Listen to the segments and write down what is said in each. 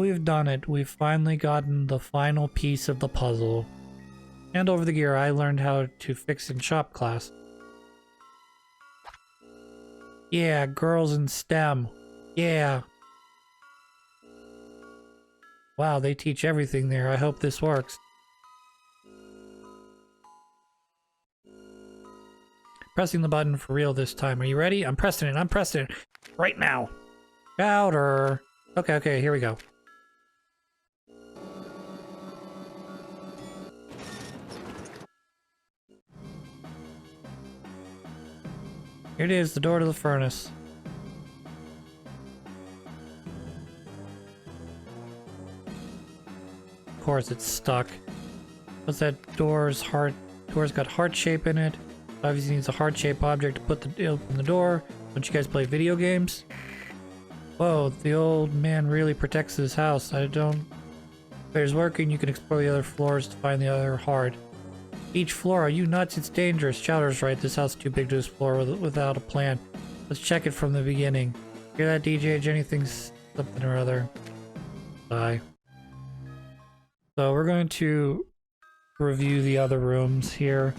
we've done it. We've finally gotten the final piece of the puzzle. Hand over the gear. I learned how to fix in shop class. Yeah, girls in STEM. Yeah. Wow, they teach everything there. I hope this works. Pressing the button for real this time. Are you ready? I'm pressing it. I'm pressing it. Right now. Powder. Okay, here we go. Here it is, the door to the furnace. Of course it's stuck. What's that door's got heart shape in it. Obviously needs a heart shape object to open the door. Don't you guys play video games? Whoa, the old man really protects his house. If there's working, you can explore the other floors to find the other heart. Each floor, are you nuts? It's dangerous. Chowder's right, this house is too big to explore without a plan. Let's check it from the beginning. Hear that, DJ? Jenny thinks something or other. Bye. So we're going to review the other rooms here.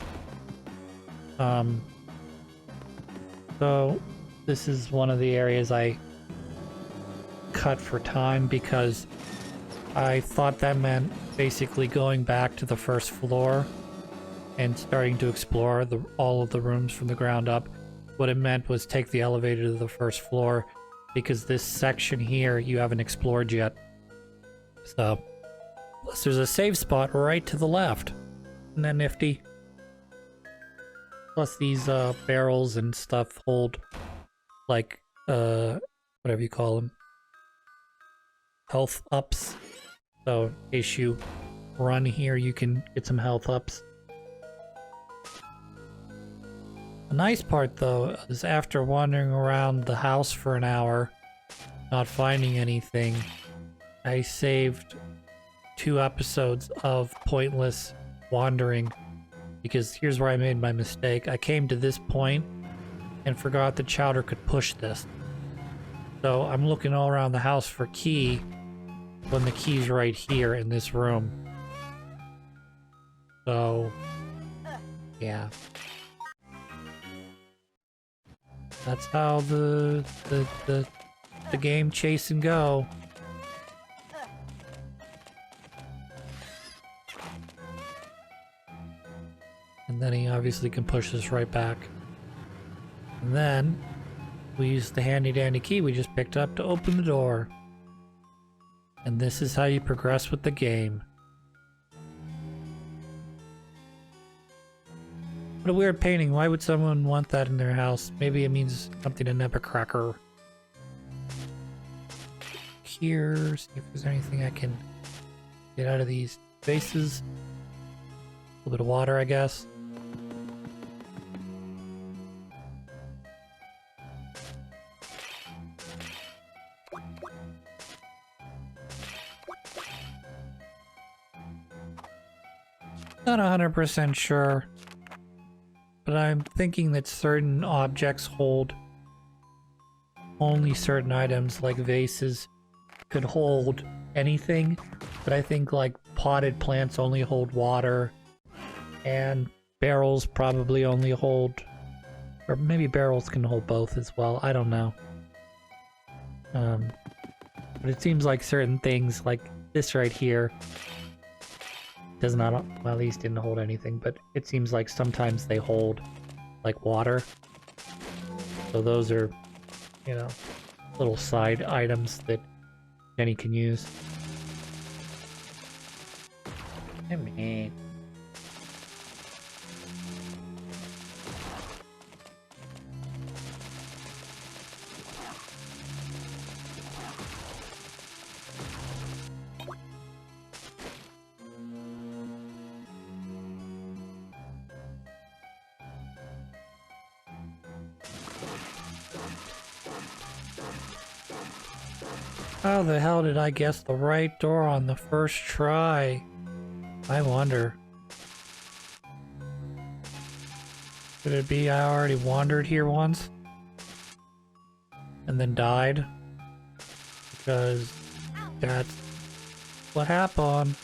So this is one of the areas I cut for time because I thought that meant basically going back to the first floor and starting to explore all of the rooms from the ground up. What it meant was take the elevator to the first floor because this section here you haven't explored yet. So, plus there's a save spot right to the left. Isn't that nifty? Plus these barrels and stuff hold like whatever you call them, health ups. So in case you run here, you can get some health ups. The nice part though is after wandering around the house for an hour, not finding anything, I saved 2 episodes of pointless wandering. Because here's where I made my mistake. I came to this point and forgot that Chowder could push this. So I'm looking all around the house for key when the key's right here in this room. So, yeah. That's how the game chase and go. And then he obviously can push this right back. And then we use the handy dandy key we just picked up to open the door. And this is how you progress with the game. What a weird painting. Why would someone want that in their house? Maybe it means something to Nebuchadnezzar. Here, see if there's anything I can get out of these vases. A little bit of water, I guess. Not 100% sure, but I'm thinking that certain objects hold only certain items, like vases could hold anything, but I think like potted plants only hold water, and barrels probably only hold, or maybe barrels can hold both as well, I don't know. But it seems like certain things, like this right here, does not, well, at least didn't hold anything, but it seems like sometimes they hold like water. So those are, you know, little side items that Jenny can use. Hey, man. How the hell did I guess the right door on the first try? I wonder. Could it be I already wandered here once? And then died? Because that's What happened?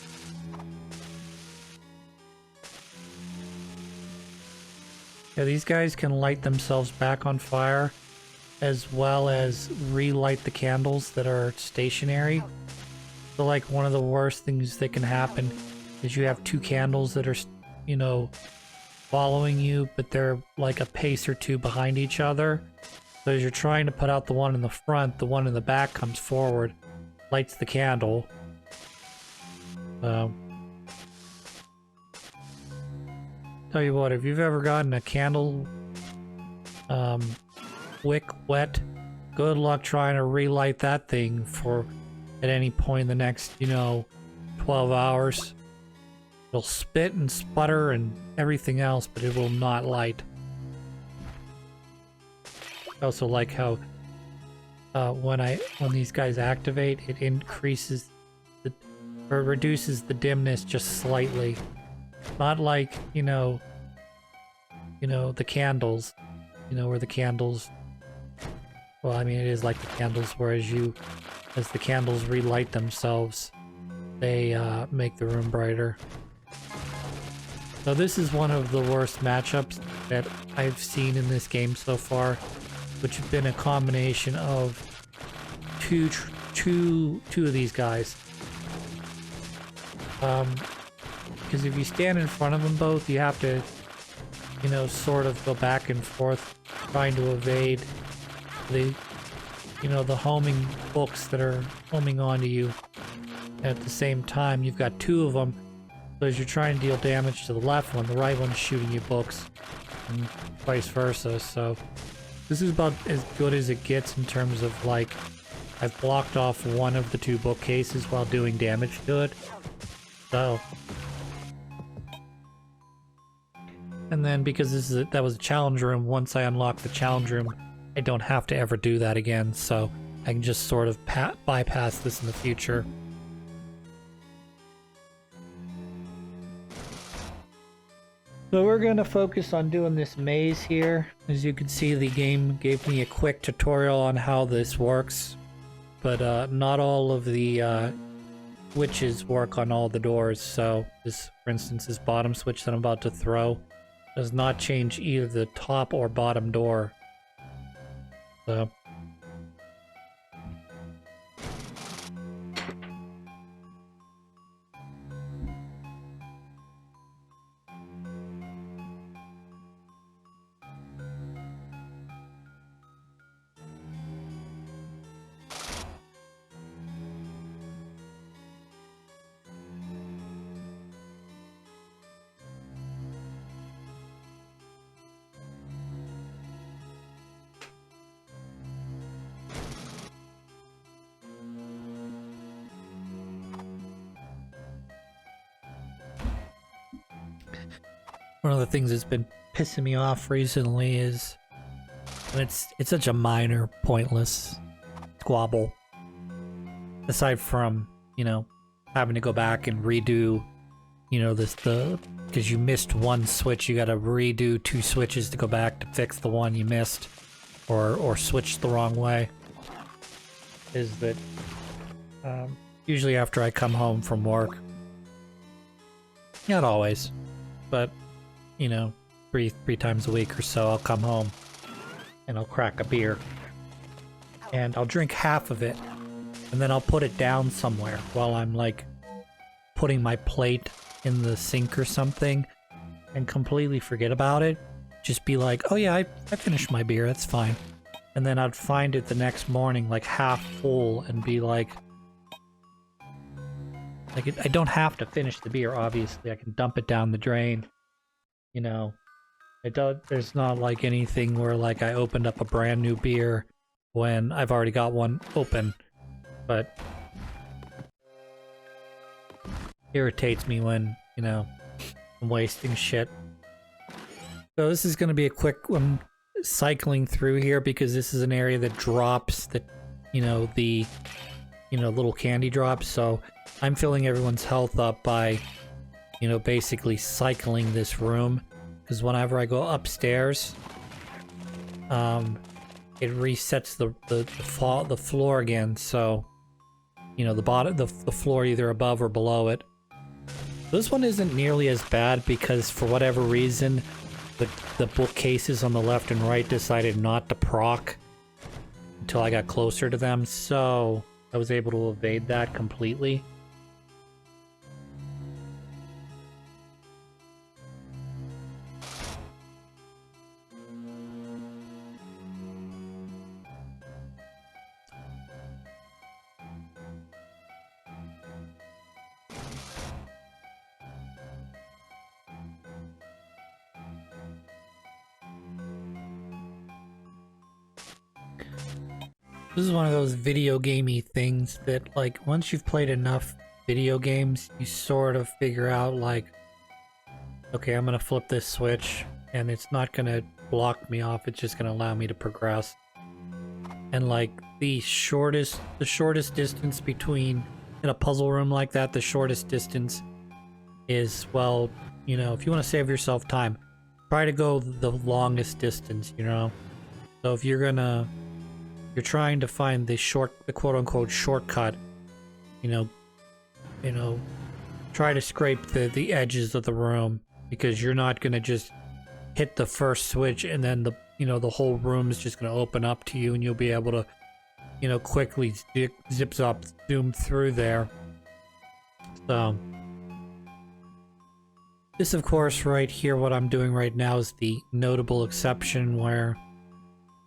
Yeah, these guys can light themselves back on fire, as well as relight the candles that are stationary. So like one of the worst things that can happen is you have two candles that are, you know, following you, but they're like a pace or two behind each other. So as you're trying to put out the one in the front, the one in the back comes forward, lights the candle. Tell you what, if you've ever gotten a candle wick wet, good luck trying to relight that thing for at any point in the next, you know, 12 hours. It'll spit and sputter and everything else, but it will not light. I also like how when these guys activate, it increases or reduces the dimness just slightly. Not like, you know, the candles, where the candles, well, I mean, it is like the candles, whereas as the candles relight themselves, they make the room brighter. So this is one of the worst matchups that I've seen in this game so far, which have been a combination of two of these guys. Because if you stand in front of them both, you have to, sort of go back and forth, trying to evade the, the homing books that are homing onto you. At the same time, you've got two of them, so as you're trying to deal damage to the left one, the right one's shooting you books, and vice versa. So this is about as good as it gets in terms of, like, I've blocked off one of the two bookcases while doing damage to it. So, and then because that was a challenge room, once I unlock the challenge room, I don't have to ever do that again, so I can just sort of bypass this in the future. So we're going to focus on doing this maze here. As you can see, the game gave me a quick tutorial on how this works, but not all of the switches work on all the doors. So this, for instance, this bottom switch that I'm about to throw does not change either the top or bottom door. So one of the things that's been pissing me off recently is, and it's such a minor, pointless squabble. Aside from, having to go back and redo, because you missed one switch, you gotta redo two switches to go back to fix the one you missed, or switch the wrong way. Is that, usually after I come home from work, not always, but three times a week or so, I'll come home and I'll crack a beer and I'll drink half of it, and then I'll put it down somewhere while I'm like putting my plate in the sink or something and completely forget about it. Just be like, oh yeah, I finished my beer, that's fine. And then I'd find it the next morning like half full and be like I don't have to finish the beer, obviously. I can dump it down the drain. There's not like anything where like I opened up a brand new beer when I've already got one open, but irritates me when, I'm wasting shit. So this is going to be a quick one, cycling through here, because this is an area that drops the little candy drops, so I'm filling everyone's health up by basically cycling this room, because whenever I go upstairs, it resets the floor again. So you know, the bottom, the floor either above or below it. This one isn't nearly as bad because for whatever reason, the bookcases on the left and right decided not to proc until I got closer to them, so I was able to evade that completely. This is one of those video gamey things that, like, once you've played enough video games, you sort of figure out, like, okay, I'm gonna flip this switch, and it's not gonna block me off, it's just gonna allow me to progress. And, like, the shortest distance between, in a puzzle room like that, the shortest distance is, well, you know, if you want to save yourself time, try to go the longest distance, you know? So if you're trying to find the quote-unquote shortcut, you know, try to scrape the edges of the room, because you're not gonna just hit the first switch and then the whole room is just gonna open up to you and you'll be able to, you know, quickly zoom through there. So this, of course, right here, what I'm doing right now is the notable exception where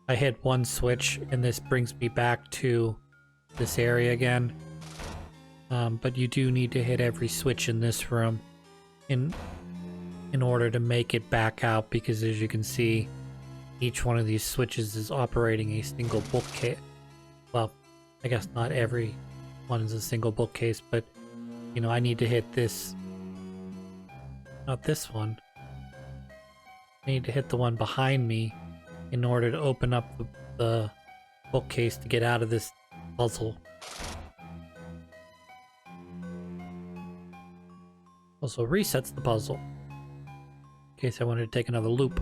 I hit one switch and this brings me back to this area again. But you do need to hit every switch in this room in order to make it back out, because as you can see, each one of these switches is operating a single bookcase. Well, I guess not every one is a single bookcase, but, you know, I need to hit this. Not this one. I need to hit the one behind me in order to open up the bookcase to get out of this puzzle. Also resets the puzzle, in case I wanted to take another loop.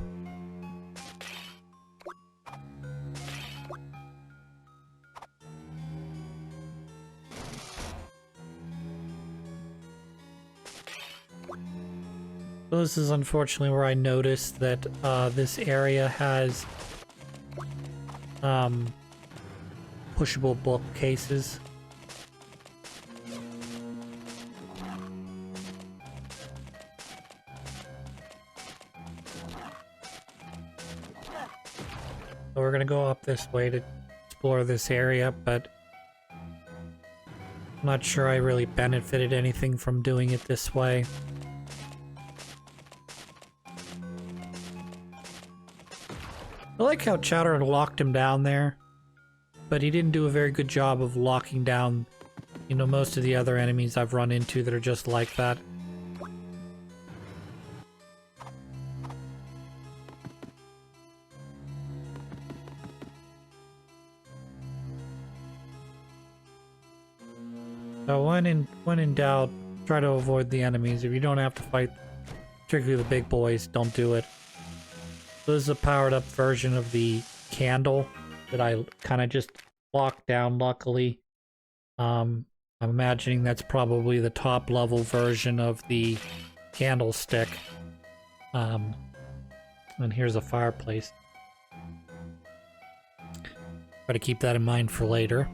So this is unfortunately where I noticed that this area has pushable bookcases. So we're gonna go up this way to explore this area, but I'm not sure I really benefited anything from doing it this way. I like how Chowder locked him down there, but he didn't do a very good job of locking down, you know, most of the other enemies I've run into that are just like that. So when in doubt, try to avoid the enemies. If you don't have to fight, particularly the big boys, don't do it. So this is a powered up version of the candle that I kind of just locked down, luckily. I'm imagining that's probably the top level version of the candlestick. And here's a fireplace. Try to keep that in mind for later.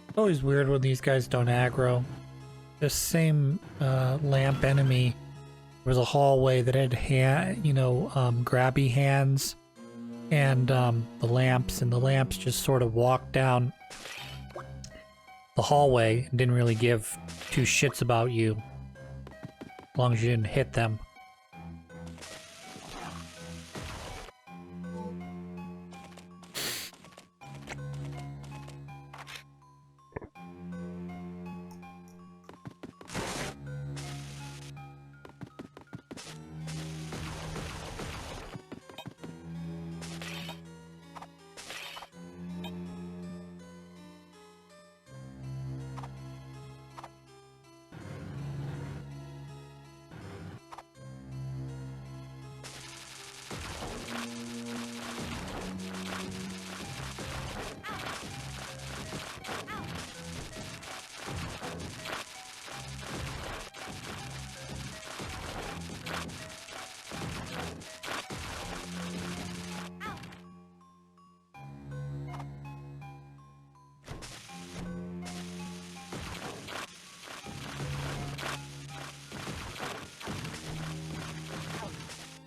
It's always weird when these guys don't aggro. The same lamp enemy, there was a hallway that had grabby hands and the lamps just sort of walked down the hallway and didn't really give two shits about you as long as you didn't hit them.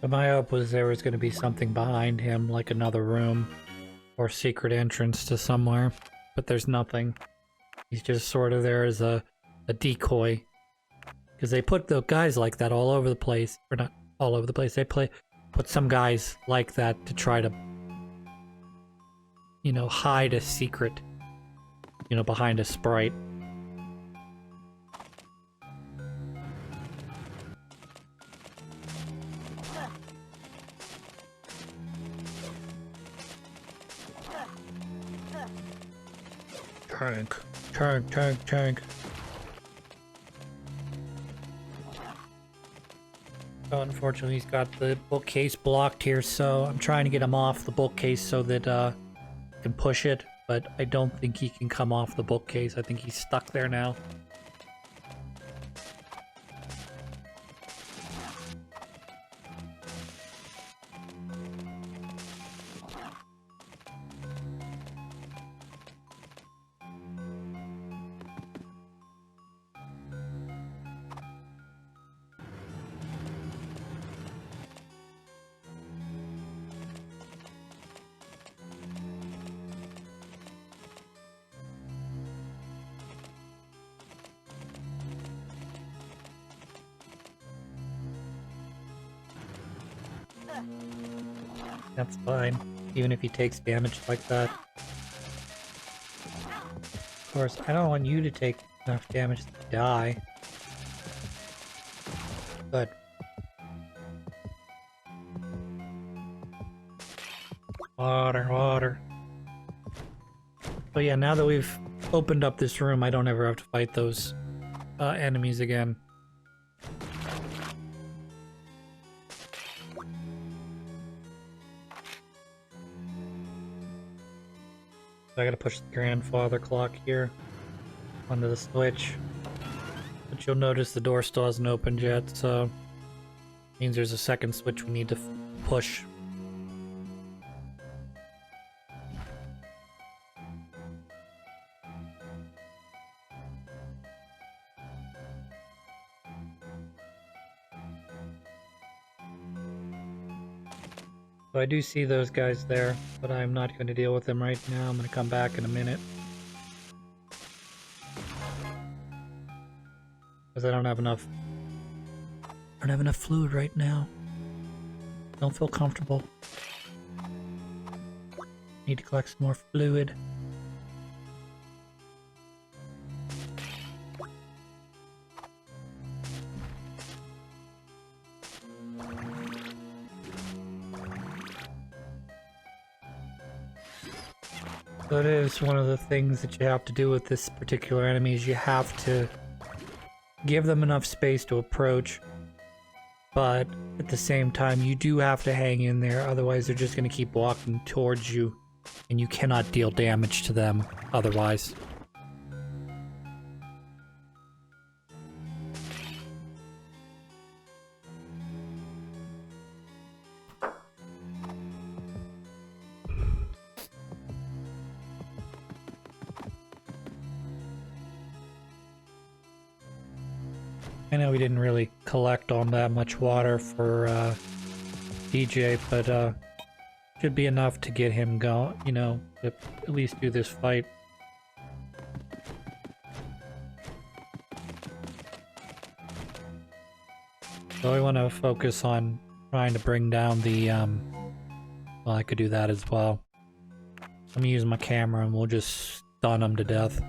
But my hope was there was going to be something behind him, like another room or secret entrance to somewhere, but there's nothing. He's just sort of there as a decoy. Because they put the guys like that all over the place. Or not all over the place. They put some guys like that to try to, you know, hide a secret, you know, behind a sprite. Tank. Tank, tank, tank. Oh, unfortunately, he's got the bookcase blocked here, so I'm trying to get him off the bookcase so that he can push it, but I don't think he can come off the bookcase. I think he's stuck there now. That's fine, even if he takes damage like that. Of course, I don't want you to take enough damage to die. But... water, water. But yeah, now that we've opened up this room, I don't ever have to fight those enemies again. So I gotta push the grandfather clock here onto the switch. But you'll notice the door still hasn't opened yet, so means there's a second switch we need to push. So I do see those guys there, but I'm not going to deal with them right now. I'm going to come back in a minute. Because I don't have enough fluid right now. Don't feel comfortable. Need to collect some more fluid. So it is one of the things that you have to do with this particular enemy is you have to give them enough space to approach, but at the same time you do have to hang in there, otherwise they're just going to keep walking towards you and you cannot deal damage to them otherwise. I know we didn't really collect on that much water for DJ, but should be enough to get him going, you know, to at least do this fight. So I want to focus on trying to bring down the, well, I could do that as well. Let me use my camera and we'll just stun him to death.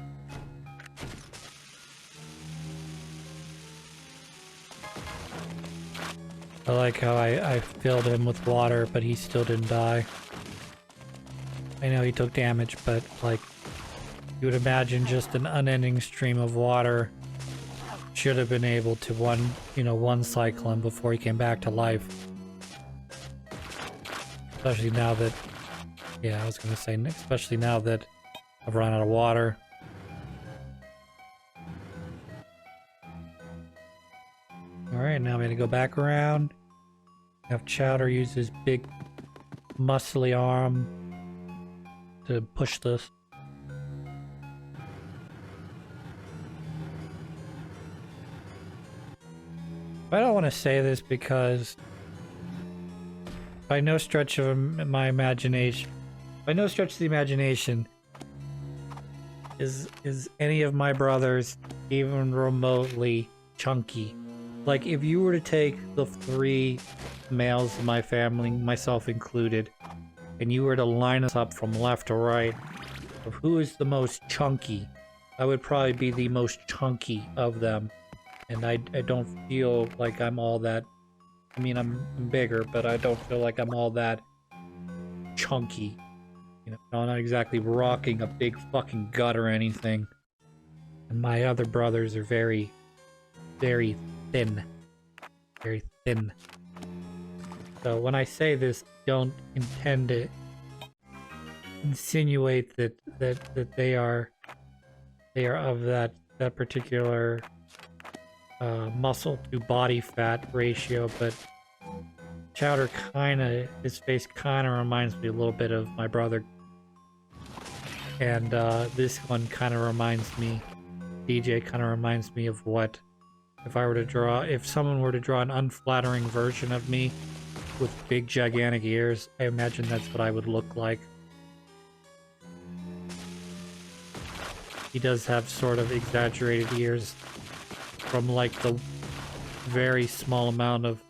I like how I filled him with water, but he still didn't die. I know he took damage, but like, you would imagine just an unending stream of water should have been able to one cycle him before he came back to life. Especially now that, yeah, I was gonna say, especially now that I've run out of water. Alright, now I'm gonna go back around. Have Chowder use his big muscly arm to push this. I don't want to say this because by no stretch of my imagination, by no stretch of the imagination, is any of my brothers even remotely chunky. Like, if you were to take the 3 males of my family, myself included, and you were to line us up from left to right of who is the most chunky, I would probably be the most chunky of them. And I don't feel like I'm all that. I mean, I'm bigger, but I don't feel like I'm all that chunky. You know, I'm not exactly rocking a big fucking gut or anything. And my other brothers are very, very thin. Very thin. So when I say this, don't intend to insinuate that they are of that particular muscle to body fat ratio, but Chowder his face kinda reminds me a little bit of my brother. And this one kinda reminds me, DJ kinda reminds me of what, if someone were to draw an unflattering version of me with big gigantic ears, I imagine that's what I would look like. He does have sort of exaggerated ears from like the very small amount of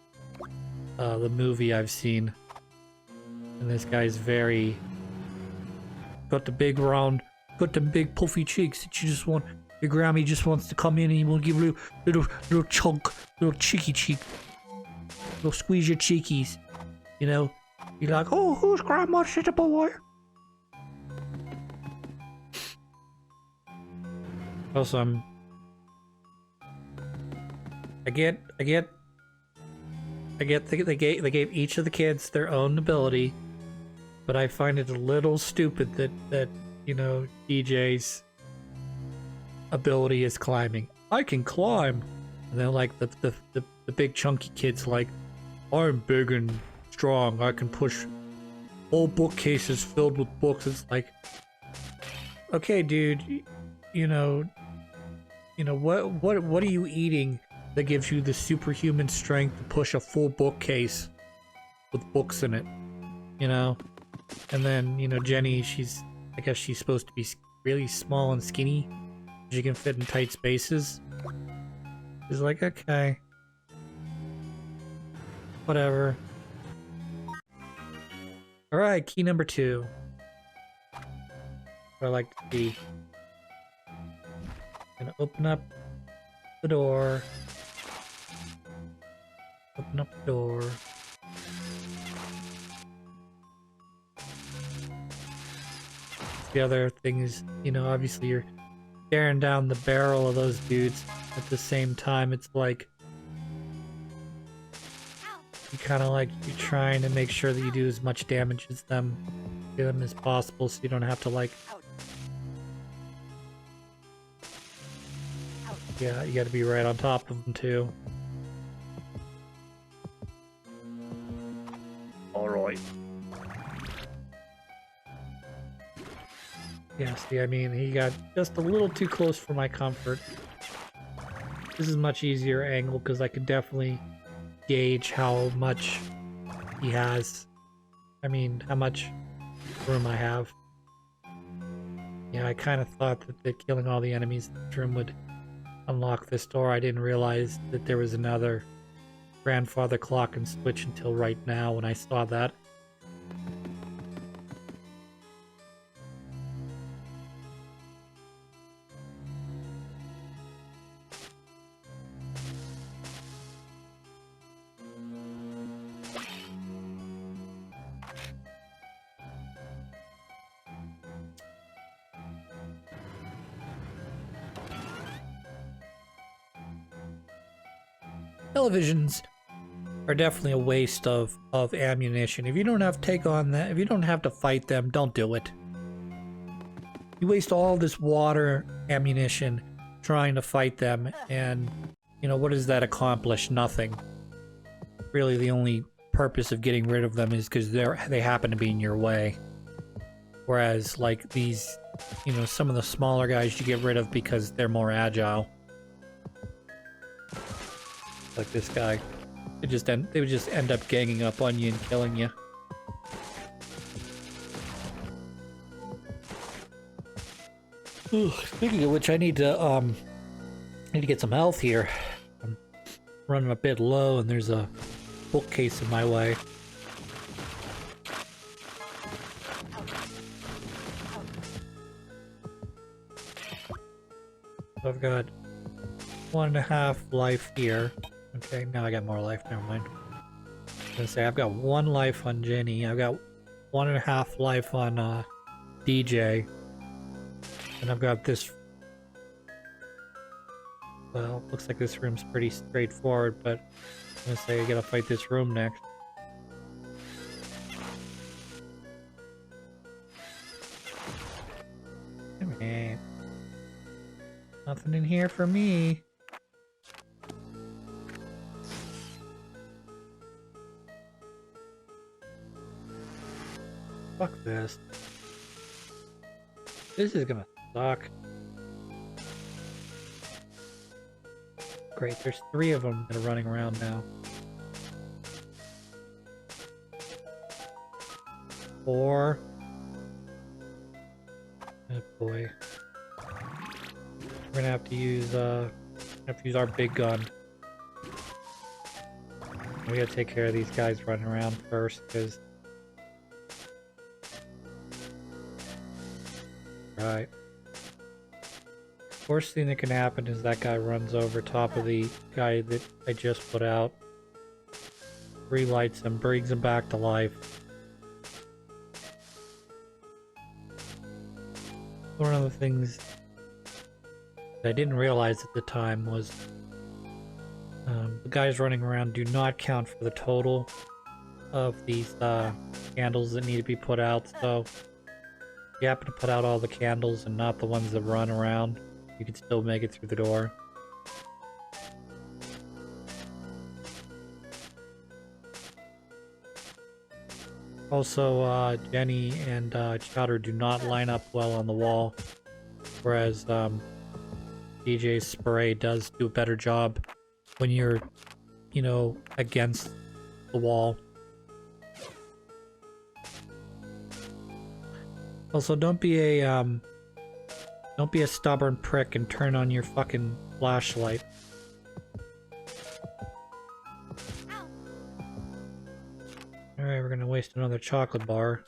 the movie I've seen. And this guy's very... got the big round, got the big puffy cheeks that you just want... Your Grammy just wants to come in and he will give you little chunk, little cheeky cheek. He'll squeeze your cheekies, you know? You're like, oh, who's Grandma's little boy? Also, I get they gave each of the kids their own ability, but I find it a little stupid that you know, DJ's ability is climbing. I can climb, and then like the big chunky kid's like, I'm big and strong. I can push whole bookcases filled with books. It's like, okay, dude, you know what are you eating that gives you the superhuman strength to push a full bookcase with books in it, you know? And then, you know, Jenny, I guess she's supposed to be really small and skinny. She can fit in tight spaces. She's like, okay. Whatever. Alright, key number 2. What I like to see. Gonna open up the door. Open up the door. The other thing is, you know, obviously you're staring down the barrel of those dudes. At the same time, it's like you kind of like, you're trying to make sure that you do as much damage to them as possible, so you don't have to like. Yeah, you gotta be right on top of them too. Alright. Yeah, see, I mean, he got just a little too close for my comfort. This is a much easier angle because I can definitely gauge how much he has. I mean, how much room I have. Yeah, I kind of thought that killing all the enemies in this room would unlock this door. I didn't realize that there was another grandfather clock and switch until right now when I saw that. Televisions are definitely a waste of ammunition. If you don't have to take on that, if you don't have to fight them, don't do it. You waste all this water ammunition trying to fight them, and you know, what does that accomplish? Nothing. Really, the only purpose of getting rid of them is because they happen to be in your way. Whereas like these, you know, some of the smaller guys you get rid of because they're more agile. Like this guy. They would just end up ganging up on you and killing you. Ooh, speaking of which, I need to get some health here. I'm running a bit low, and there's a bookcase in my way. So I've got 1.5 life here. Okay, now I got more life. Never mind. I was gonna say I've got 1 life on Jenny. I've got 1.5 life on DJ, and I've got this. Well, looks like this room's pretty straightforward, but I'm gonna say I gotta fight this room next. Come on. Nothing in here for me. Fuck this. This is gonna suck. Great, there's 3 of them that are running around now. 4. Oh boy. We're gonna have to use our big gun. We gotta take care of these guys running around first, because right. Worst thing that can happen is that guy runs over top of the guy that I just put out, relights him, brings him back to life. One of the things that I didn't realize at the time was the guys running around do not count for the total of these candles that need to be put out, so if you happen to put out all the candles and not the ones that run around, you can still make it through the door. Also, Jenny and Chowder do not line up well on the wall, whereas DJ's spray does do a better job when you're, you know, against the wall. Also, don't be a stubborn prick and turn on your fucking flashlight. Alright, we're gonna waste another chocolate bar.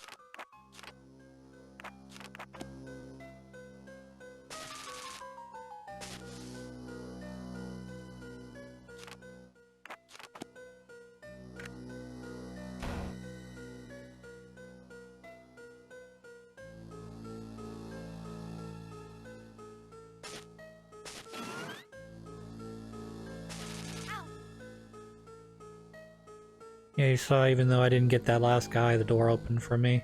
Yeah, you saw, even though I didn't get that last guy, the door opened for me.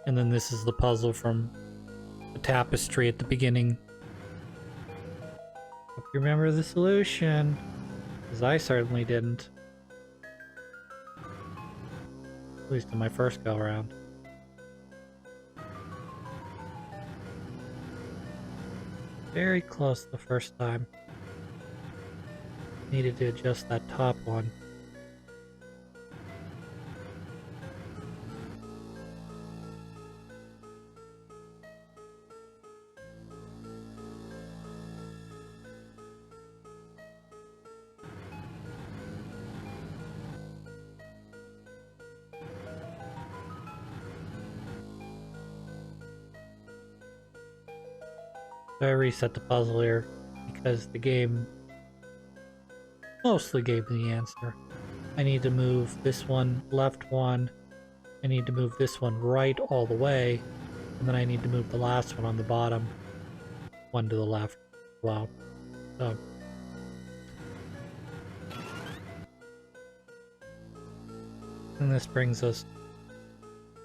And then this is the puzzle from the tapestry at the beginning. Hope you remember the solution, because I certainly didn't. At least in my first go around. Very close the first time. Needed to adjust that top one. So I reset the puzzle here because the game mostly gave me the answer. I need to move this one left one, I need to move this one right all the way, and then I need to move the last one on the bottom one to the left. Wow. So and this brings us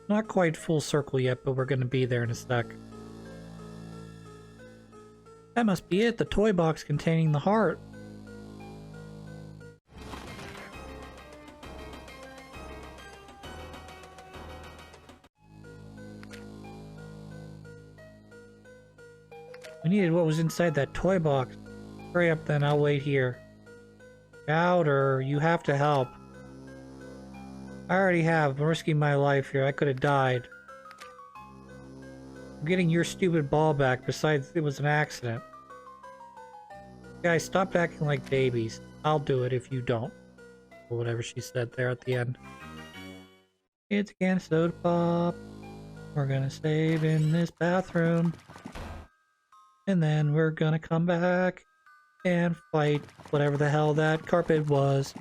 not quite full circle yet, but we're going to be there in a sec. That must be it, the toy box containing the heart. We needed what was inside that toy box. Hurry up then, I'll wait here. Chowder, you have to help. I already have. I'm risking my life here. I could have died. I'm getting your stupid ball back. Besides, it was an accident. Guys, stop acting like babies. I'll do it if you don't. Or whatever she said there at the end. It's a can of soda pop. We're gonna save in this bathroom. And then we're gonna come back and fight whatever the hell that carpet was.